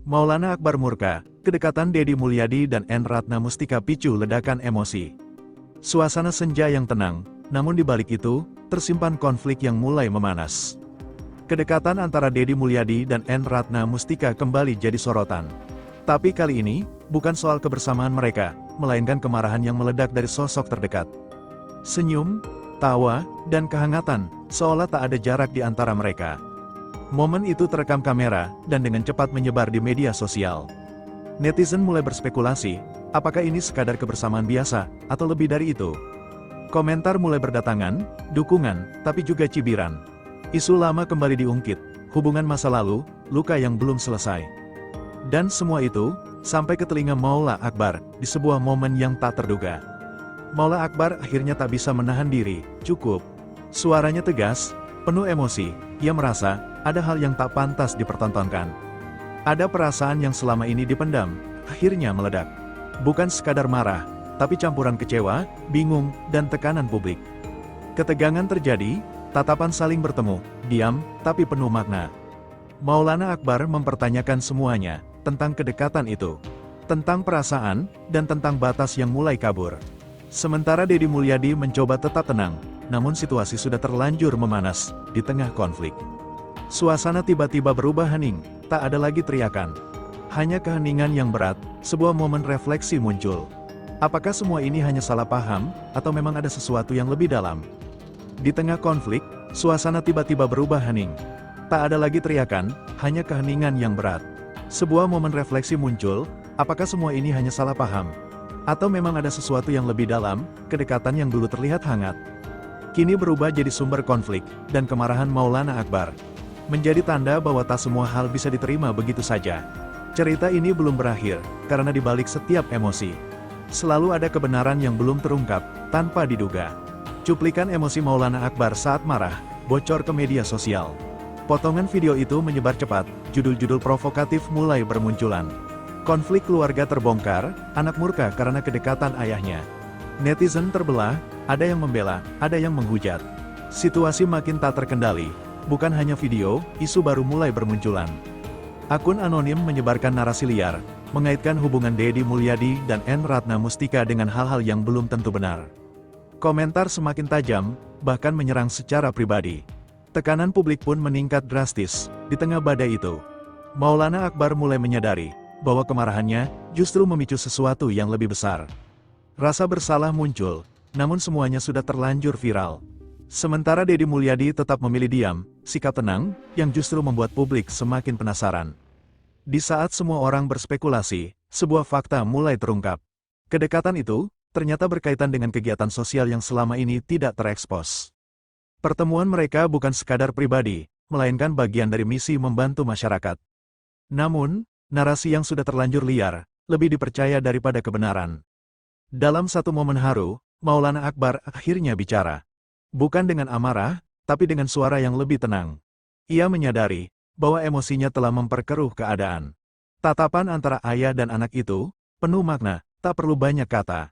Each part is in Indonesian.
Maulana Akbar murka, kedekatan Deddy Mulyadi dan N. Ratna Mustika picu ledakan emosi. Suasana senja yang tenang, namun di balik itu, tersimpan konflik yang mulai memanas. Kedekatan antara Deddy Mulyadi dan N. Ratna Mustika kembali jadi sorotan. Tapi kali ini, bukan soal kebersamaan mereka, melainkan kemarahan yang meledak dari sosok terdekat. Senyum, tawa, dan kehangatan, seolah tak ada jarak di antara mereka. Momen itu terekam kamera, dan dengan cepat menyebar di media sosial. Netizen mulai berspekulasi, apakah ini sekadar kebersamaan biasa, atau lebih dari itu? Komentar mulai berdatangan, dukungan, tapi juga cibiran. Isu lama kembali diungkit, hubungan masa lalu, luka yang belum selesai. Dan semua itu, sampai ke telinga Maula Akbar, di sebuah momen yang tak terduga. Maula Akbar akhirnya tak bisa menahan diri, cukup. Suaranya tegas, penuh emosi, ia merasa, ada hal yang tak pantas dipertontonkan. Ada perasaan yang selama ini dipendam, akhirnya meledak. Bukan sekadar marah, tapi campuran kecewa, bingung, dan tekanan publik. Ketegangan terjadi, tatapan saling bertemu, diam, tapi penuh makna. Maulana Akbar mempertanyakan semuanya, tentang kedekatan itu, tentang perasaan, dan tentang batas yang mulai kabur. Sementara Deddy Mulyadi mencoba tetap tenang, namun situasi sudah terlanjur memanas, di tengah konflik. Suasana tiba-tiba berubah hening, tak ada lagi teriakan. Hanya keheningan yang berat, sebuah momen refleksi muncul. Apakah semua ini hanya salah paham, atau memang ada sesuatu yang lebih dalam? Di tengah konflik, suasana tiba-tiba berubah hening. Tak ada lagi teriakan, hanya keheningan yang berat. Sebuah momen refleksi muncul, apakah semua ini hanya salah paham? Atau memang ada sesuatu yang lebih dalam, kedekatan yang dulu terlihat hangat, kini berubah jadi sumber konflik, dan kemarahan Maulana Akbar. Menjadi tanda bahwa tak semua hal bisa diterima begitu saja. Cerita ini belum berakhir, karena di balik setiap emosi, selalu ada kebenaran yang belum terungkap, tanpa diduga. Cuplikan emosi Maulana Akbar saat marah, bocor ke media sosial. Potongan video itu menyebar cepat, judul-judul provokatif mulai bermunculan. Konflik keluarga terbongkar, anak murka karena kedekatan ayahnya. Netizen terbelah, ada yang membela, ada yang menghujat. Situasi makin tak terkendali. Bukan hanya video, isu baru mulai bermunculan. Akun anonim menyebarkan narasi liar, mengaitkan hubungan Deddy Mulyadi dan N. Ratna Mustika dengan hal-hal yang belum tentu benar. Komentar semakin tajam, bahkan menyerang secara pribadi. Tekanan publik pun meningkat drastis, di tengah badai itu. Maulana Akbar mulai menyadari, bahwa kemarahannya, justru memicu sesuatu yang lebih besar. Rasa bersalah muncul, namun semuanya sudah terlanjur viral. Sementara Deddy Mulyadi tetap memilih diam, sikap tenang, yang justru membuat publik semakin penasaran. Di saat semua orang berspekulasi, sebuah fakta mulai terungkap. Kedekatan itu, ternyata berkaitan dengan kegiatan sosial yang selama ini tidak terekspos. Pertemuan mereka bukan sekadar pribadi, melainkan bagian dari misi membantu masyarakat. Namun, narasi yang sudah terlanjur liar, lebih dipercaya daripada kebenaran. Dalam satu momen haru, Maulana Akbar akhirnya bicara. Bukan dengan amarah, tapi dengan suara yang lebih tenang. Ia menyadari, bahwa emosinya telah memperkeruh keadaan. Tatapan antara ayah dan anak itu, penuh makna, tak perlu banyak kata.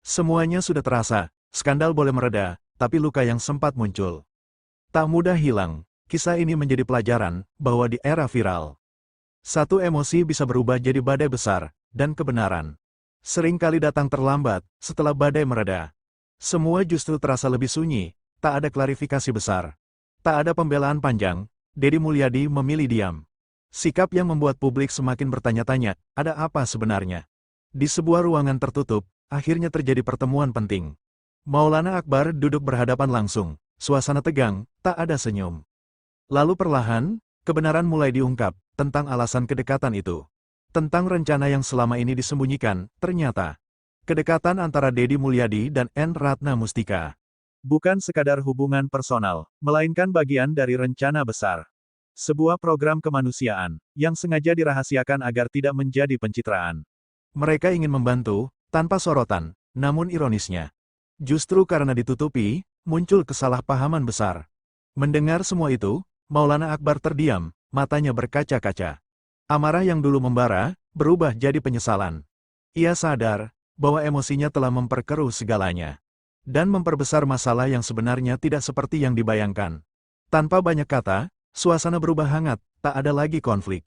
Semuanya sudah terasa, skandal boleh mereda, tapi luka yang sempat muncul tak mudah hilang. Kisah ini menjadi pelajaran, bahwa di era viral, satu emosi bisa berubah jadi badai besar, dan kebenaran sering kali datang terlambat, setelah badai mereda. Semua justru terasa lebih sunyi, tak ada klarifikasi besar. Tak ada pembelaan panjang, Deddy Mulyadi memilih diam. Sikap yang membuat publik semakin bertanya-tanya, ada apa sebenarnya? Di sebuah ruangan tertutup, akhirnya terjadi pertemuan penting. Maulana Akbar duduk berhadapan langsung, suasana tegang, tak ada senyum. Lalu perlahan, kebenaran mulai diungkap, tentang alasan kedekatan itu. Tentang rencana yang selama ini disembunyikan, ternyata kedekatan antara Deddy Mulyadi dan N. Ratna Mustika bukan sekadar hubungan personal, melainkan bagian dari rencana besar. Sebuah program kemanusiaan, yang sengaja dirahasiakan agar tidak menjadi pencitraan. Mereka ingin membantu, tanpa sorotan, namun ironisnya, justru karena ditutupi, muncul kesalahpahaman besar. Mendengar semua itu, Maulana Akbar terdiam, matanya berkaca-kaca. Amarah yang dulu membara, berubah jadi penyesalan. Ia sadar, bahwa emosinya telah memperkeruh segalanya. Dan memperbesar masalah yang sebenarnya tidak seperti yang dibayangkan. Tanpa banyak kata, suasana berubah hangat, tak ada lagi konflik.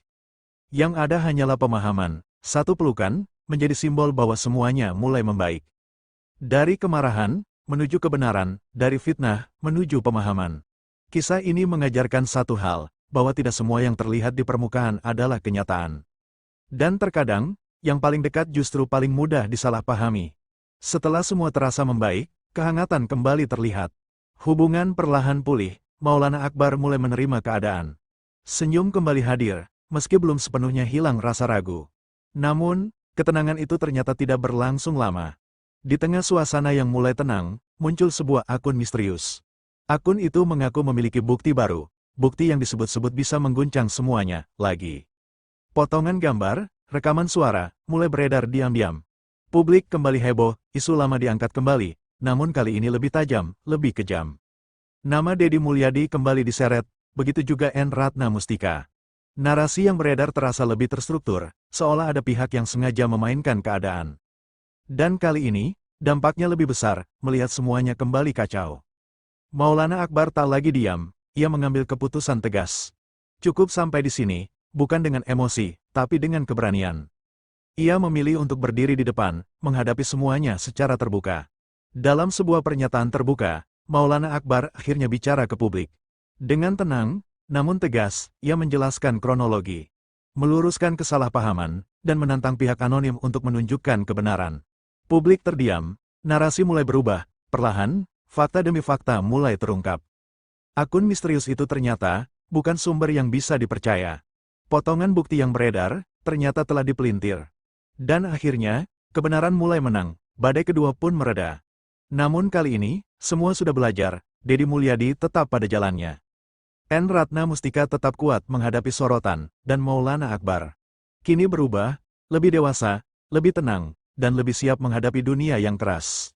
Yang ada hanyalah pemahaman, satu pelukan, menjadi simbol bahwa semuanya mulai membaik. Dari kemarahan, menuju kebenaran, dari fitnah, menuju pemahaman. Kisah ini mengajarkan satu hal, bahwa tidak semua yang terlihat di permukaan adalah kenyataan. Dan terkadang, yang paling dekat justru paling mudah disalahpahami. Setelah semua terasa membaik, kehangatan kembali terlihat. Hubungan perlahan pulih, Maulana Akbar mulai menerima keadaan. Senyum kembali hadir, meski belum sepenuhnya hilang rasa ragu. Namun, ketenangan itu ternyata tidak berlangsung lama. Di tengah suasana yang mulai tenang, muncul sebuah akun misterius. Akun itu mengaku memiliki bukti baru, bukti yang disebut-sebut bisa mengguncang semuanya, lagi. Potongan gambar, rekaman suara, mulai beredar diam-diam. Publik kembali heboh, isu lama diangkat kembali, namun kali ini lebih tajam, lebih kejam. Nama Deddy Mulyadi kembali diseret, begitu juga N. Ratna Mustika. Narasi yang beredar terasa lebih terstruktur, seolah ada pihak yang sengaja memainkan keadaan. Dan kali ini, dampaknya lebih besar, melihat semuanya kembali kacau. Maulana Akbar tak lagi diam, ia mengambil keputusan tegas. Cukup sampai di sini, bukan dengan emosi, tapi dengan keberanian. Ia memilih untuk berdiri di depan, menghadapi semuanya secara terbuka. Dalam sebuah pernyataan terbuka, Maulana Akbar akhirnya bicara ke publik. Dengan tenang, namun tegas, ia menjelaskan kronologi, meluruskan kesalahpahaman, dan menantang pihak anonim untuk menunjukkan kebenaran. Publik terdiam, narasi mulai berubah, perlahan, fakta demi fakta mulai terungkap. Akun misterius itu ternyata bukan sumber yang bisa dipercaya. Potongan bukti yang beredar ternyata telah dipelintir. Dan akhirnya, kebenaran mulai menang, badai kedua pun mereda. Namun kali ini, semua sudah belajar, Deddy Mulyadi tetap pada jalannya. N. Ratna Mustika tetap kuat menghadapi sorotan, dan Maulana Akbar kini berubah, lebih dewasa, lebih tenang, dan lebih siap menghadapi dunia yang keras.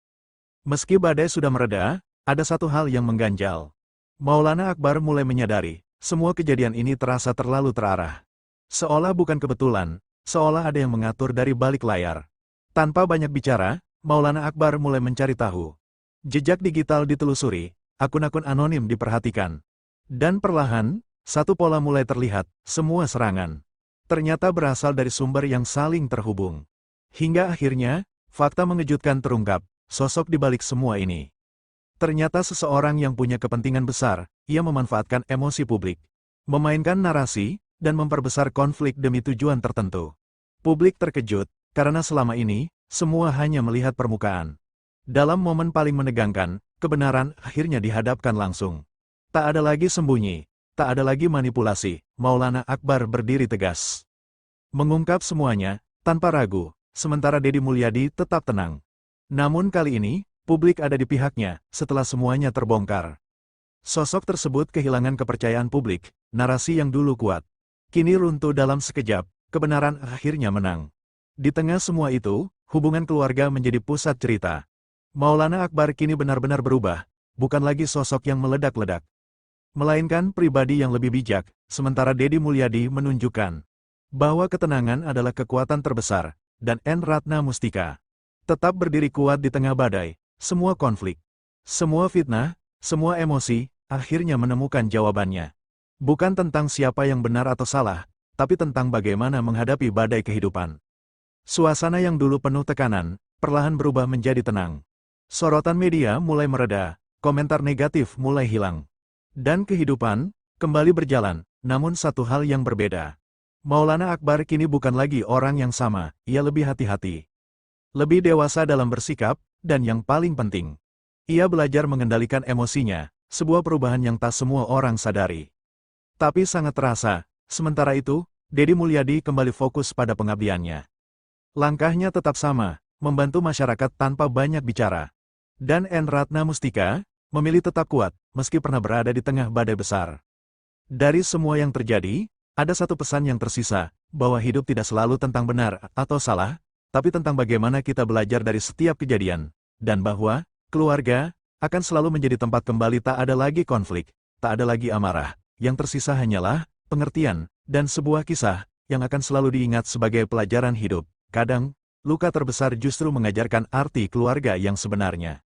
Meski badai sudah mereda, ada satu hal yang mengganjal. Maulana Akbar mulai menyadari, semua kejadian ini terasa terlalu terarah. Seolah bukan kebetulan, seolah ada yang mengatur dari balik layar. Tanpa banyak bicara, Maulana Akbar mulai mencari tahu. Jejak digital ditelusuri, akun-akun anonim diperhatikan. Dan perlahan, satu pola mulai terlihat, semua serangan ternyata berasal dari sumber yang saling terhubung. Hingga akhirnya, fakta mengejutkan terungkap, sosok di balik semua ini. Ternyata seseorang yang punya kepentingan besar, ia memanfaatkan emosi publik, memainkan narasi, dan memperbesar konflik demi tujuan tertentu. Publik terkejut, karena selama ini, semua hanya melihat permukaan. Dalam momen paling menegangkan, kebenaran akhirnya dihadapkan langsung. Tak ada lagi sembunyi, tak ada lagi manipulasi, Maulana Akbar berdiri tegas. Mengungkap semuanya, tanpa ragu, sementara Deddy Mulyadi tetap tenang. Namun kali ini, publik ada di pihaknya, setelah semuanya terbongkar. Sosok tersebut kehilangan kepercayaan publik, narasi yang dulu kuat. Kini runtuh dalam sekejap, kebenaran akhirnya menang. Di tengah semua itu, hubungan keluarga menjadi pusat cerita. Maulana Akbar kini benar-benar berubah, bukan lagi sosok yang meledak-ledak, melainkan pribadi yang lebih bijak, sementara Deddy Mulyadi menunjukkan bahwa ketenangan adalah kekuatan terbesar, dan N. Ratna Mustika tetap berdiri kuat di tengah badai, semua konflik, semua fitnah, semua emosi, akhirnya menemukan jawabannya. Bukan tentang siapa yang benar atau salah, tapi tentang bagaimana menghadapi badai kehidupan. Suasana yang dulu penuh tekanan, perlahan berubah menjadi tenang. Sorotan media mulai mereda, komentar negatif mulai hilang. Dan kehidupan kembali berjalan, namun satu hal yang berbeda. Maulana Akbar kini bukan lagi orang yang sama, ia lebih hati-hati. Lebih dewasa dalam bersikap, dan yang paling penting, ia belajar mengendalikan emosinya, sebuah perubahan yang tak semua orang sadari. Tapi sangat terasa, sementara itu, Deddy Mulyadi kembali fokus pada pengabdiannya. Langkahnya tetap sama, membantu masyarakat tanpa banyak bicara. Dan N. Ratna Mustika memilih tetap kuat, meski pernah berada di tengah badai besar. Dari semua yang terjadi, ada satu pesan yang tersisa, bahwa hidup tidak selalu tentang benar atau salah, tapi tentang bagaimana kita belajar dari setiap kejadian, dan bahwa keluarga akan selalu menjadi tempat kembali tak ada lagi konflik, tak ada lagi amarah, yang tersisa hanyalah pengertian, dan sebuah kisah yang akan selalu diingat sebagai pelajaran hidup. Kadang, luka terbesar justru mengajarkan arti keluarga yang sebenarnya.